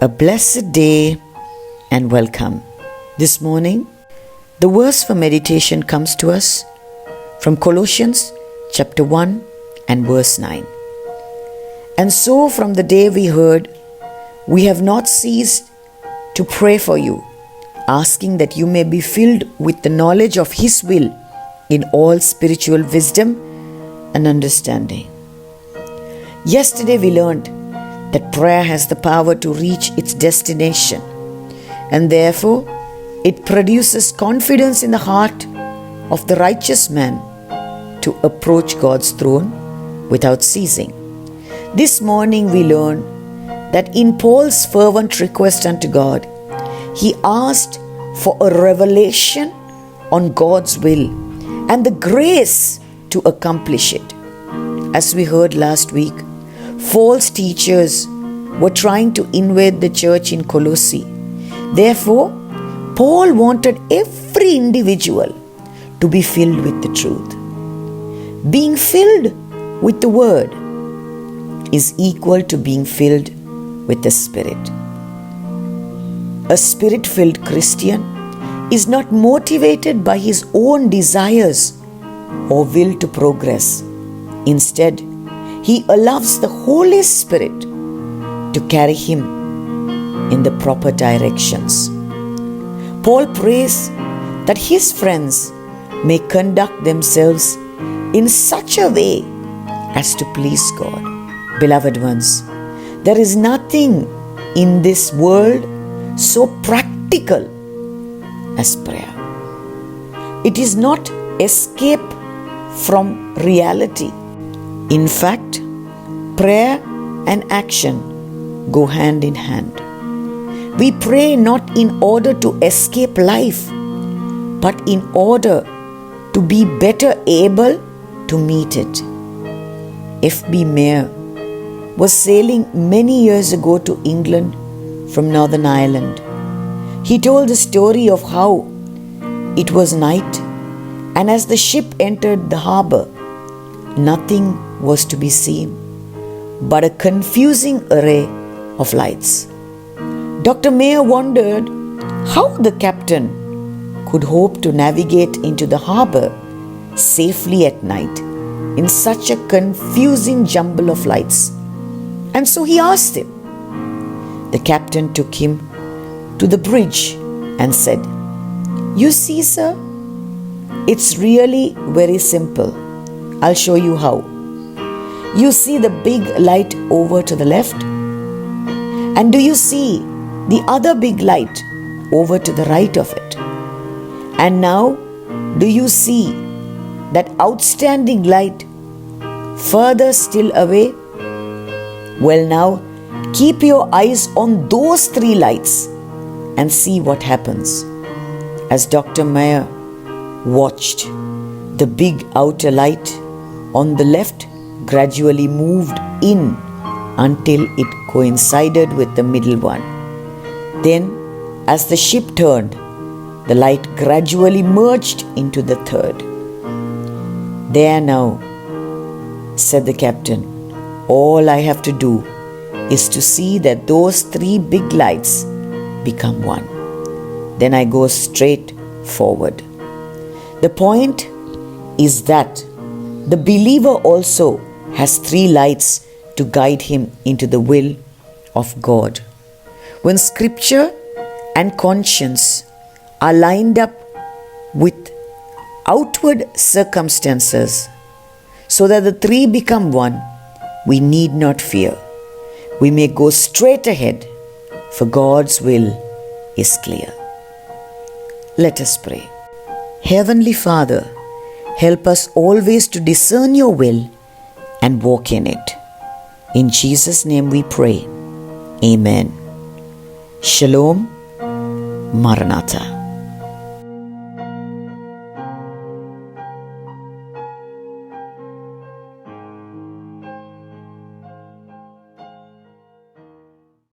A blessed day and welcome. This morning, the verse for meditation comes to us from Colossians chapter 1 and verse 9. And so from the day we heard, we have not ceased to pray for you, asking that you may be filled with the knowledge of His will in all spiritual wisdom and understanding. Yesterday we learned that prayer has the power to reach its destination, and therefore it produces confidence in the heart of the righteous man to approach God's throne without ceasing. This morning we learn that in Paul's fervent request unto God, he asked for a revelation on God's will and the grace to accomplish it. As we heard last week, false teachers were trying to invade the church in Colossae. Therefore, Paul wanted every individual to be filled with the truth. Being filled with the Word is equal to being filled with the Spirit. A Spirit-filled Christian is not motivated by his own desires or will to progress. Instead, he allows the Holy Spirit to carry him in the proper directions. Paul prays that his friends may conduct themselves in such a way as to please God. Beloved ones, there is nothing in this world so practical as prayer. It is not escape from reality. In fact, prayer and action go hand in hand. We pray not in order to escape life, but in order to be better able to meet it. F.B. Meyer was sailing many years ago to England from Northern Ireland. He told the story of how it was night, and as the ship entered the harbor, nothing was to be seen but a confusing array of lights. Dr. Meyer wondered how the captain could hope to navigate into the harbor safely at night in such a confusing jumble of lights. And so he asked him. The captain took him to the bridge and said, "You see, sir, it's really very simple. I'll show you how. You see the big light over to the left? And do you see the other big light over to the right of it? And now, do you see that outstanding light further still away? Well, now, keep your eyes on those three lights and see what happens." As Dr. Meyer watched, the big outer light on the left gradually moved in until it coincided with the middle one. Then, as the ship turned, the light gradually merged into the third. "There now," said the captain, "all I have to do is to see that those three big lights become one. Then I go straight forward." The point is that the believer also has three lights to guide him into the will of God. When scripture and conscience are lined up with outward circumstances so that the three become one, we need not fear. We may go straight ahead, for God's will is clear. Let us pray. Heavenly Father, help us always to discern your will and walk in it. In Jesus' name we pray. Amen. Shalom. Maranatha.